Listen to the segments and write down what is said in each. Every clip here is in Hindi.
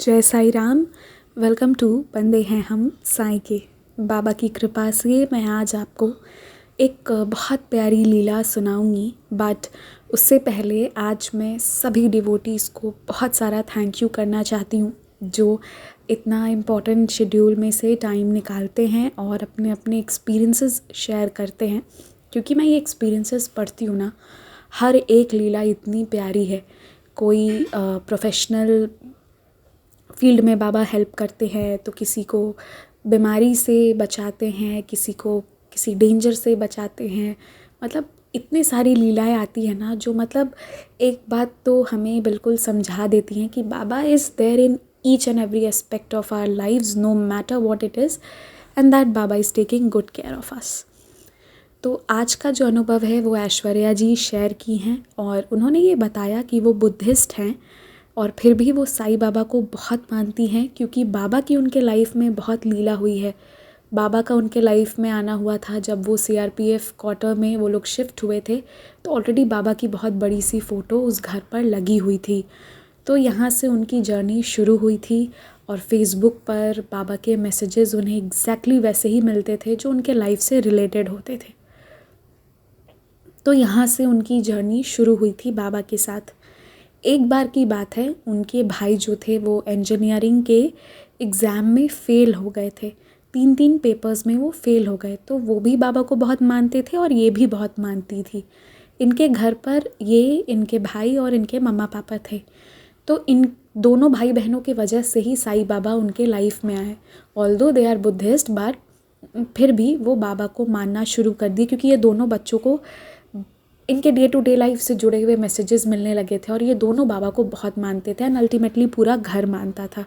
जय साई राम। वेलकम टू बंदे हैं हम साईं के। बाबा की कृपा से मैं आज आपको एक बहुत प्यारी लीला सुनाऊंगी, बट उससे पहले आज मैं सभी डिवोटीज़ को बहुत सारा थैंक यू करना चाहती हूँ जो इतना इम्पोर्टेंट शेड्यूल में से टाइम निकालते हैं और अपने अपने एक्सपीरियंसेस शेयर करते हैं। क्योंकि मैं ये एक्सपीरियंसेस पढ़ती हूँ ना, हर एक लीला इतनी प्यारी है। कोई प्रोफेशनल फील्ड में बाबा हेल्प करते हैं तो किसी को बीमारी से बचाते हैं, किसी को किसी डेंजर से बचाते हैं। मतलब इतनी सारी लीलाएं आती है ना, जो मतलब एक बात तो हमें बिल्कुल समझा देती हैं कि बाबा is there in each and every aspect of our lives, no matter what it is, and that बाबा is taking good care of us. तो आज का जो अनुभव है वो ऐश्वर्या जी शेयर की हैं और उन्होंने ये बताया कि वो बुद्धिस्ट हैं और फिर भी वो साईं बाबा को बहुत मानती हैं, क्योंकि बाबा की उनके लाइफ में बहुत लीला हुई है। बाबा का उनके लाइफ में आना हुआ था जब वो सीआरपीएफ क्वार्टर में वो लोग शिफ्ट हुए थे, तो ऑलरेडी बाबा की बहुत बड़ी सी फ़ोटो उस घर पर लगी हुई थी। तो यहाँ से उनकी जर्नी शुरू हुई थी और फेसबुक पर बाबा के मैसेजेस उन्हें एग्जैक्टली वैसे ही मिलते थे जो उनके लाइफ से रिलेटेड होते थे। तो यहाँ से उनकी जर्नी शुरू हुई थी बाबा के साथ। एक बार की बात है, उनके भाई जो थे वो इंजीनियरिंग के एग्ज़ाम में फ़ेल हो गए थे। 3 पेपर्स में वो फ़ेल हो गए, तो वो भी बाबा को बहुत मानते थे और ये भी बहुत मानती थी। इनके घर पर ये इनके भाई और इनके मम्मा पापा थे। तो इन दोनों भाई बहनों की वजह से ही साईं बाबा उनके लाइफ में आए। Although they are Buddhist, but फिर भी वो बाबा को मानना शुरू कर दिए, क्योंकि ये दोनों बच्चों को इनके डे टू डे लाइफ से जुड़े हुए मैसेजेस मिलने लगे थे और ये दोनों बाबा को बहुत मानते थे एंड अल्टीमेटली पूरा घर मानता था।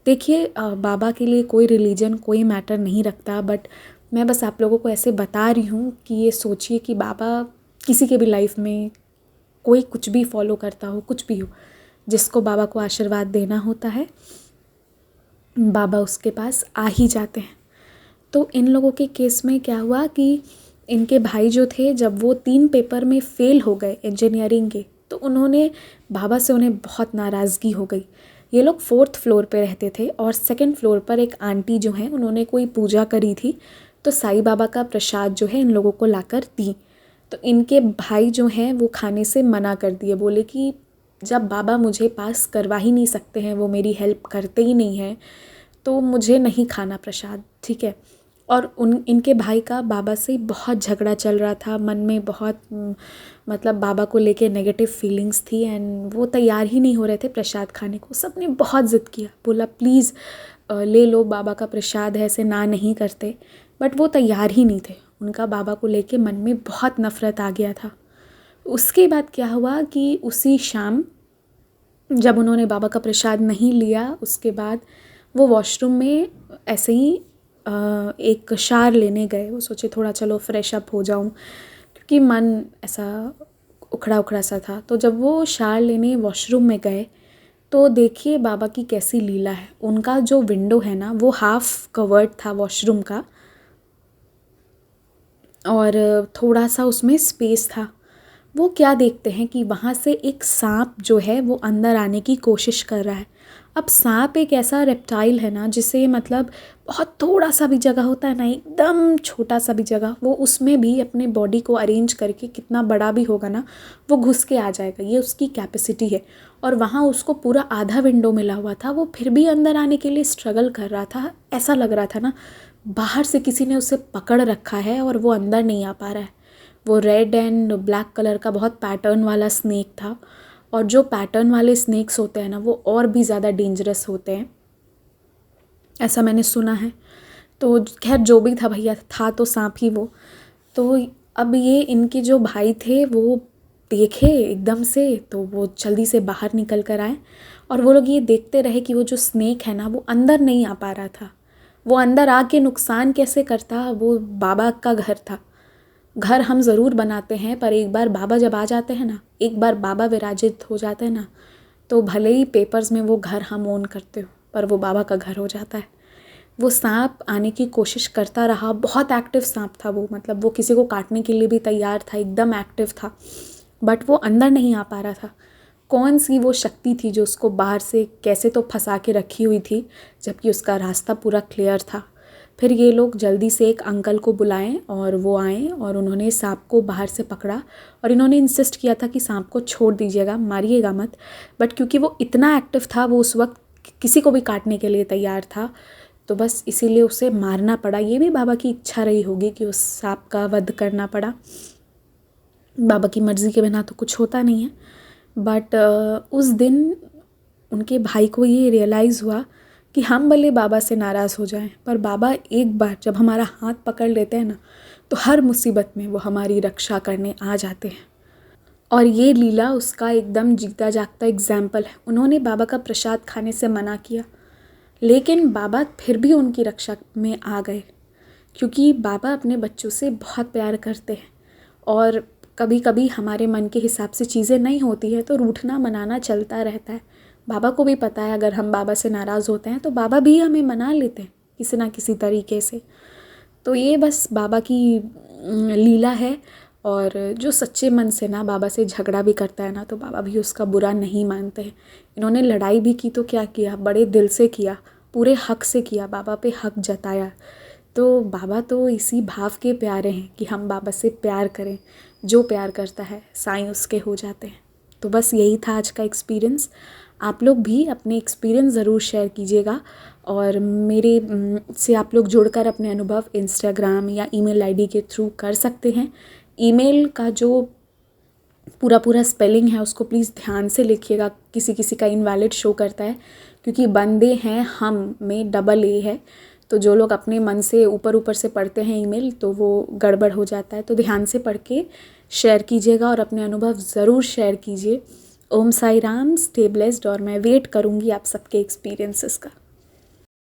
देखिए, बाबा के लिए कोई रिलीजन कोई मैटर नहीं रखता, बट मैं बस आप लोगों को ऐसे बता रही हूँ कि ये सोचिए कि बाबा किसी के भी लाइफ में कोई कुछ भी फॉलो करता हो, कुछ भी हो, जिसको बाबा को आशीर्वाद देना होता है बाबा उसके पास आ ही जाते हैं। तो इन लोगों के केस में क्या हुआ कि इनके भाई जो थे, जब वो 3 पेपर में फ़ेल हो गए इंजीनियरिंग के, तो उन्होंने बाबा से उन्हें बहुत नाराज़गी हो गई। ये लोग 4th फ्लोर पे रहते थे और 2nd फ्लोर पर एक आंटी जो हैं उन्होंने कोई पूजा करी थी, तो साईं बाबा का प्रसाद जो है इन लोगों को लाकर दी। तो इनके भाई जो हैं वो खाने से मना कर दिए, बोले कि जब बाबा मुझे पास करवा ही नहीं सकते हैं, वो मेरी हेल्प करते ही नहीं हैं, तो मुझे नहीं खाना प्रसाद, ठीक है। और इनके भाई का बाबा से बहुत झगड़ा चल रहा था, मन में बहुत मतलब बाबा को लेके नेगेटिव फीलिंग्स थी एंड वो तैयार ही नहीं हो रहे थे प्रसाद खाने को। सबने बहुत ज़िद किया, बोला प्लीज़ ले लो, बाबा का प्रसाद है, ऐसे ना नहीं करते, बट वो तैयार ही नहीं थे। उनका बाबा को लेके मन में बहुत नफ़रत आ गया था। उसके बाद क्या हुआ कि उसी शाम जब उन्होंने बाबा का प्रसाद नहीं लिया, उसके बाद वो वॉशरूम में ऐसे ही एक शार लेने गए। वो सोचे थोड़ा चलो फ्रेश अप हो जाऊं, क्योंकि मन ऐसा उखड़ा उखड़ा सा था। तो जब वो शार लेने वॉशरूम में गए तो देखिए बाबा की कैसी लीला है। उनका जो विंडो है ना, वो हाफ कवर्ड था वॉशरूम का और थोड़ा सा उसमें स्पेस था। वो क्या देखते हैं कि वहाँ से एक सांप जो है वो अंदर आने की कोशिश कर रहा है। अब सांप एक ऐसा रेप्टाइल है ना, जिसे मतलब बहुत थोड़ा सा भी जगह होता है ना, एकदम छोटा सा भी जगह, वो उसमें भी अपने बॉडी को अरेंज करके कितना बड़ा भी होगा ना, वो घुस के आ जाएगा। ये उसकी कैपेसिटी है। और वहाँ उसको पूरा आधा विंडो मिला हुआ था, वो फिर भी अंदर आने के लिए स्ट्रगल कर रहा था। ऐसा लग रहा था ना बाहर से किसी ने उसे पकड़ रखा है और वो अंदर नहीं आ पा रहा है। वो रेड एंड ब्लैक कलर का बहुत पैटर्न वाला स्नेक था, और जो पैटर्न वाले स्नेक्स होते हैं ना, वो और भी ज़्यादा डेंजरस होते हैं, ऐसा मैंने सुना है। तो खैर जो भी था भैया, था तो सांप ही वो। तो अब ये इनके जो भाई थे वो देखे एकदम से, तो वो जल्दी से बाहर निकल कर आए और वो लोग ये देखते रहे कि वो जो स्नेक है ना, वो अंदर नहीं आ पा रहा था। वो अंदर आके नुकसान कैसे करता। वो बाबा का घर था। घर हम ज़रूर बनाते हैं, पर एक बार बाबा जब आ जाते हैं ना, एक बार बाबा विराजित हो जाते हैं ना, तो भले ही पेपर्स में वो घर हम ओन करते हो, पर वो बाबा का घर हो जाता है। वो सांप आने की कोशिश करता रहा, बहुत एक्टिव सांप था वो, मतलब वो किसी को काटने के लिए भी तैयार था, एकदम एक्टिव था, बट वो अंदर नहीं आ पा रहा था। कौन सी वो शक्ति थी जो उसको बाहर से कैसे तो फंसा के रखी हुई थी, जबकि उसका रास्ता पूरा क्लियर था। फिर ये लोग जल्दी से एक अंकल को बुलाएं और वो आए और उन्होंने सांप को बाहर से पकड़ा और इन्होंने इंसिस्ट किया था कि सांप को छोड़ दीजिएगा, मारिएगा मत। बट क्योंकि वो इतना एक्टिव था, वो उस वक्त किसी को भी काटने के लिए तैयार था, तो बस इसीलिए उसे मारना पड़ा। ये भी बाबा की इच्छा रही होगी कि उस सांप का वध करना पड़ा। बाबा की मर्ज़ी के बिना तो कुछ होता नहीं है। बट उस दिन उनके भाई को ये रियलाइज़ हुआ कि हम भले बाबा से नाराज़ हो जाएं, पर बाबा एक बार जब हमारा हाथ पकड़ लेते हैं ना, तो हर मुसीबत में वो हमारी रक्षा करने आ जाते हैं। और ये लीला उसका एकदम जीता जागता एग्जाम्पल है। उन्होंने बाबा का प्रसाद खाने से मना किया, लेकिन बाबा फिर भी उनकी रक्षा में आ गए, क्योंकि बाबा अपने बच्चों से बहुत प्यार करते हैं। और कभी कभी हमारे मन के हिसाब से चीज़ें नहीं होती है तो रूठना मनाना चलता रहता है। बाबा को भी पता है अगर हम बाबा से नाराज़ होते हैं तो बाबा भी हमें मना लेते हैं किसी ना किसी तरीके से। तो ये बस बाबा की लीला है। और जो सच्चे मन से ना बाबा से झगड़ा भी करता है ना, तो बाबा भी उसका बुरा नहीं मानते हैं। इन्होंने लड़ाई भी की तो क्या किया, बड़े दिल से किया, पूरे हक से किया, बाबा पे हक जताया। तो बाबा तो इसी भाव के प्यारे हैं कि हम बाबा से प्यार करें। जो प्यार करता है साईं उसके हो जाते हैं। तो बस यही था आज का एक्सपीरियंस। आप लोग भी अपने एक्सपीरियंस ज़रूर शेयर कीजिएगा और मेरे से आप लोग जुड़कर अपने अनुभव इंस्टाग्राम या ईमेल आईडी के थ्रू कर सकते हैं। ईमेल का जो पूरा स्पेलिंग है उसको प्लीज़ ध्यान से लिखिएगा, किसी किसी का इनवैलिड शो करता है, क्योंकि बंदे हैं हम में डबल ए है। तो जो लोग अपने मन से ऊपर से पढ़ते हैं ईमेल तो वो गड़बड़ हो जाता है। तो ध्यान से पढ़ के शेयर कीजिएगा और अपने अनुभव ज़रूर शेयर कीजिए। ओम साई राम, स्टे ब्लेस्ड। और मैं वेट करूँगी आप सबके एक्सपीरियंसेस का।